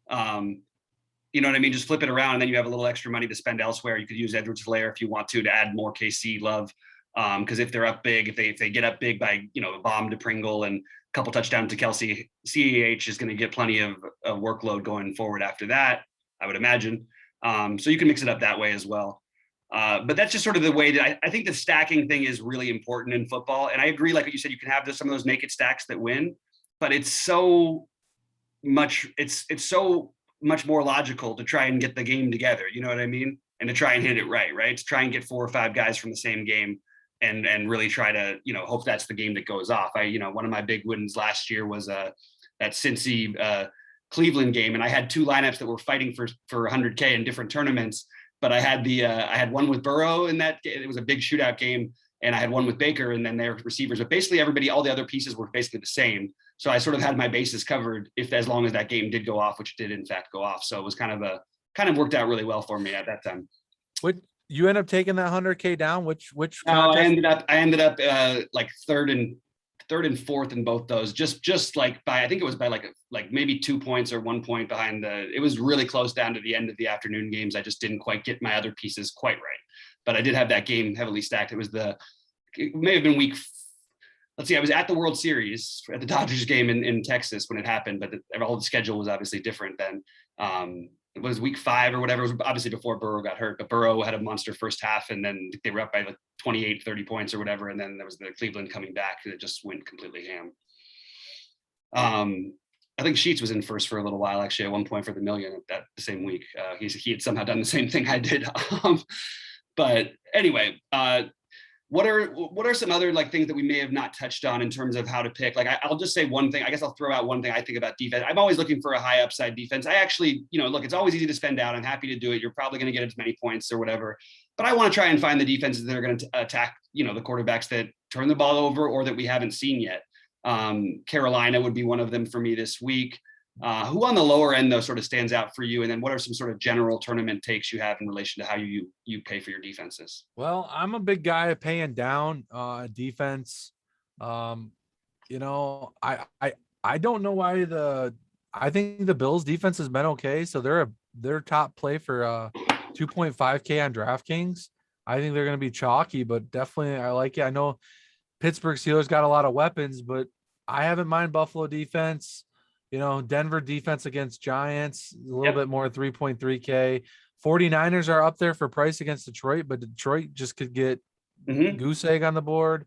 You know what I mean? Just flip it around, and then you have a little extra money to spend elsewhere. You could use Edwards-Helaire if you want to add more KC love. Because if they're up big, if they get up big by a bomb to Pringle and a couple touchdowns to Kelsey, CEH is going to get plenty of workload going forward after that, I would imagine. So you can mix it up that way as well. But that's just sort of the way that I think the stacking thing is really important in football. And I agree, like what you said, you can have some of those naked stacks that win, but it's so much more logical to try and get the game together. You know what I mean? And to try and hit it right? To try and get 4 or 5 guys from the same game and really try to, hope that's the game that goes off. One of my big wins last year was that Cincy Cleveland game, and I had 2 lineups that were fighting for 100K in different tournaments. But I had one with Burrow in that. It was a big shootout game, and I had one with Baker, and then their receivers. But basically, all the other pieces were basically the same. So I sort of had my bases covered as long as that game did go off, which did in fact go off. So it was kind of worked out really well for me at that time. What you end up taking that 100K down? Which? No, I ended up like third and fourth in both those, just like I think it was by like maybe 2 points or 1 point behind it was really close down to the end of the afternoon games. I just didn't quite get my other pieces quite right, but I did have that game heavily stacked. It may have been I was at the World Series at the Dodgers game in Texas when it happened, but all the schedule was obviously different then. It was week 5 or whatever. It was obviously before Burrow got hurt, but Burrow had a monster first half, and then they were up by like 28, 30 points or whatever. And then there was the Cleveland coming back, and it just went completely ham. I think Sheets was in first for a little while, actually, at one point for the million the same week. He had somehow done the same thing I did. But anyway, what are some other things that we may have not touched on in terms of how to pick? I'll just say one thing. I guess I'll throw out one thing I think about defense. I'm always looking for a high upside defense. I actually, look, it's always easy to spend out. I'm happy to do it. You're probably going to get as many points or whatever, but I want to try and find the defenses that are going to attack, the quarterbacks that turn the ball over or that we haven't seen yet. Carolina would be one of them for me this week. Who on the lower end though sort of stands out for you? And then what are some sort of general tournament takes you have in relation to how you pay for your defenses? Well, I'm a big guy at paying down defense. I don't know why I think the Bills defense has been okay. So they're top play for 2.5K on DraftKings. I think they're going to be chalky, but definitely I like it. I know Pittsburgh Steelers got a lot of weapons, but I haven't mind Buffalo defense. Denver defense against Giants, a little bit more 3.3K. 49ers are up there for price against Detroit, but Detroit just could get goose egg on the board.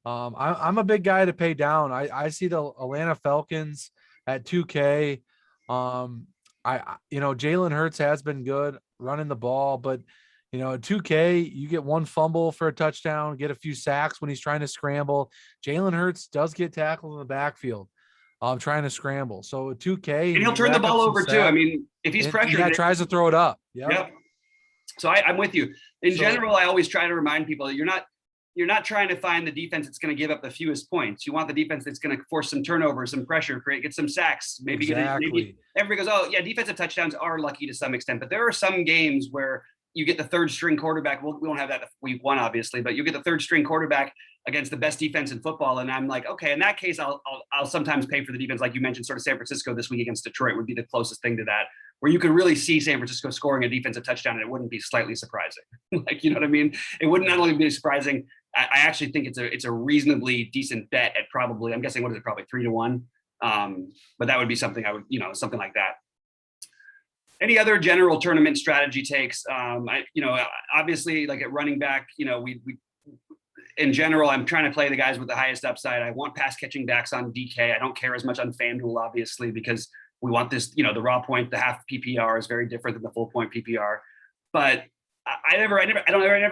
I'm a big guy to pay down. I see the Atlanta Falcons at 2K. Jalen Hurts has been good running the ball, but at 2K, you get 1 fumble for a touchdown, get a few sacks when he's trying to scramble. Jalen Hurts does get tackled in the backfield. Trying to scramble. So 2K, and he'll turn the ball over too. I mean, if he's pressured, he tries to throw it up. Yep. So I'm with you. In general, I always try to remind people that you're not trying to find the defense that's going to give up the fewest points. You want the defense that's going to force some turnovers, some pressure, get some sacks. Maybe everybody goes, oh yeah, defensive touchdowns are lucky to some extent, but there are some games where you get the third string quarterback. We won't have that week 1, obviously, but you get the third string quarterback against the best defense in football. And I'm like, okay, in that case, I'll sometimes pay for the defense. Like you mentioned, sort of San Francisco this week against Detroit would be the closest thing to that, where you could really see San Francisco scoring a defensive touchdown and it wouldn't be slightly surprising. You know what I mean? It wouldn't not only be surprising. I actually think it's a reasonably decent bet at probably, I'm guessing, what is it? Probably 3-1. But that would be something I would, something like that. Any other general tournament strategy takes? Obviously, like at running back, we in general, I'm trying to play the guys with the highest upside. I want pass catching backs on DK. I don't care as much on FanDuel, obviously, because we want this, the raw point, the half PPR is very different than the full point PPR. But I never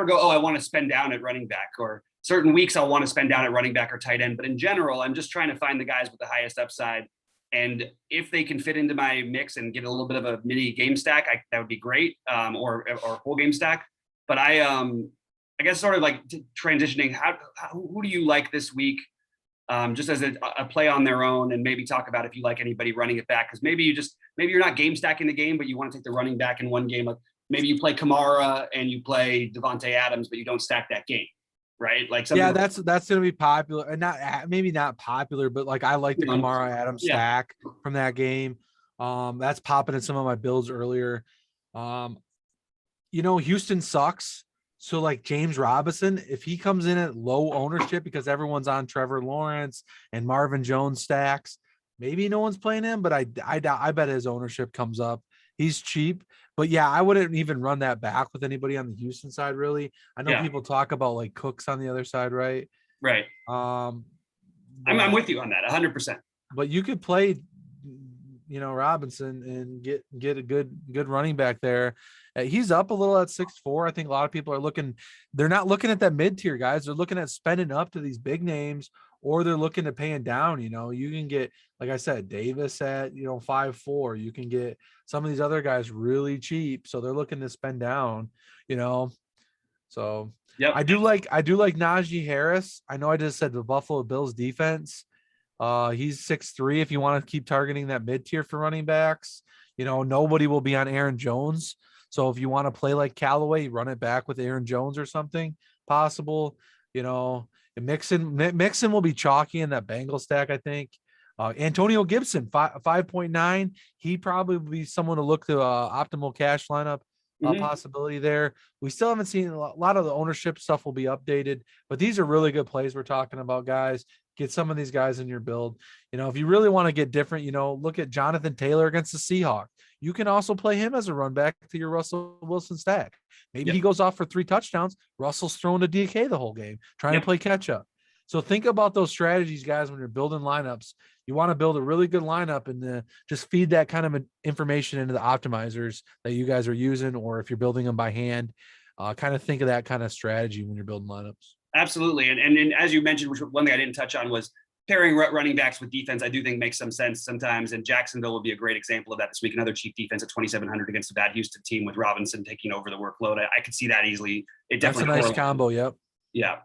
go, oh, I want to spend down at running back, or certain weeks I'll want to spend down at running back or tight end. But in general, I'm just trying to find the guys with the highest upside. And if they can fit into my mix and get a little bit of a mini game stack, that would be great, or full game stack. But I guess sort of like transitioning, who do you like this week, just as a play on their own, and maybe talk about if you like anybody running it back, because maybe you're not game stacking the game, but you want to take the running back in one game. Like maybe you play Kamara and you play Devontae Adams, but you don't stack that game. Right, like that's gonna be popular, and maybe not popular, but like I like the Kamara Adams stack from that game. That's popping in some of my builds earlier. Houston sucks, so like James Robinson, if he comes in at low ownership because everyone's on Trevor Lawrence and Marvin Jones stacks, maybe no one's playing him, but I bet his ownership comes up. He's cheap, but yeah, I wouldn't even run that back with anybody on the Houston side, really. I know people talk about like Cooks on the other side, right? Right. I'm with you on that, 100%. But you could play, Robinson and get a good running back there. He's up a little at 6'4". I think a lot of people are they're not looking at that mid-tier guys. They're looking at spending up to these big names, or they're looking at paying down. You can get, like I said, Davis at 5'4". You can get some of these other guys really cheap, so they're looking to spend down. So yep. I do like Najee Harris. I know I just said the Buffalo Bills defense. He's 6'3". If you want to keep targeting that mid tier for running backs, nobody will be on Aaron Jones. So if you want to play like Callaway, run it back with Aaron Jones or something possible. Mixon will be chalky in that Bengal stack, I think. Antonio Gibson, 5.9. He probably will be someone to look to optimal cash lineup possibility there. We still haven't seen a lot of the ownership stuff will be updated, but these are really good plays we're talking about, guys. Get some of these guys in your build. If you really want to get different, look at Jonathan Taylor against the Seahawks. You can also play him as a run back to your Russell Wilson stack. Maybe he goes off for 3 touchdowns. Russell's throwing to DK the whole game, trying to play catch up. So think about those strategies, guys, when you're building lineups. You want to build a really good lineup and just feed that kind of information into the optimizers that you guys are using, or if you're building them by hand, kind of think of that kind of strategy when you're building lineups. Absolutely. And as you mentioned, which one thing I didn't touch on was pairing running backs with defense. I do think makes some sense sometimes. And Jacksonville will be a great example of that this week. Another cheap defense at 2,700 against a bad Houston team with Robinson taking over the workload. I could see that easily. That's a nice combo. Yep. Yeah.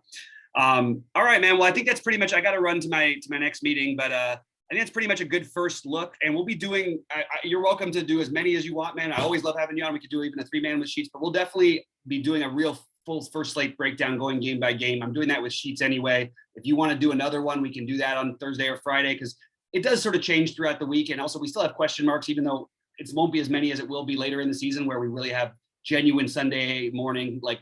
All right, man. Well, I think that's pretty much, I got to run to my next meeting, but I think that's pretty much a good first look. And we'll be doing, you're welcome to do as many as you want, man. I always love having you on. We could do even a 3-man with sheets, but we'll definitely be doing a real full first slate breakdown going game by game. I'm doing that with sheets anyway. If you want to do another one, we can do that on Thursday or Friday, because it does sort of change throughout the week. And also we still have question marks, even though it won't be as many as it will be later in the season, where we really have genuine Sunday morning, like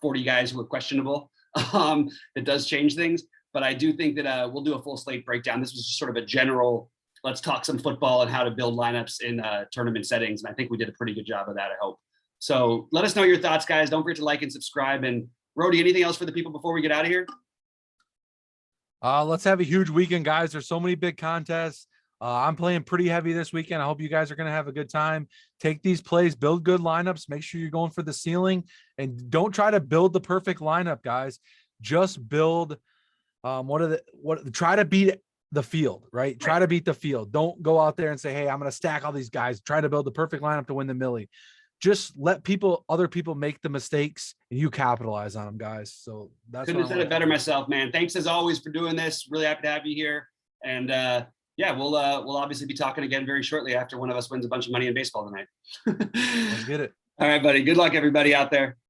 40 guys who are questionable. It does change things, but I do think that we'll do a full slate breakdown. This was just sort of a general, let's talk some football and how to build lineups in tournament settings. And I think we did a pretty good job of that, I hope. So let us know your thoughts, guys. Don't forget to like and subscribe. And Rohde, anything else for the people before we get out of here? Let's have a huge weekend, guys. There's so many big contests. I'm playing pretty heavy this weekend. I hope you guys are going to have a good time. Take these plays, build good lineups. Make sure you're going for the ceiling, and don't try to build the perfect lineup, guys. Just build. Try to beat the field, right? Try to beat the field. Don't go out there and say, hey, I'm going to stack all these guys. Try to build the perfect lineup to win the millie. Just let other people make the mistakes, and you capitalize on them, guys. So that's couldn't have said it better myself, man. Thanks as always for doing this. Really happy to have you here. And yeah, we'll obviously be talking again very shortly after one of us wins a bunch of money in baseball tonight. Let's get it. All right, buddy. Good luck, everybody out there.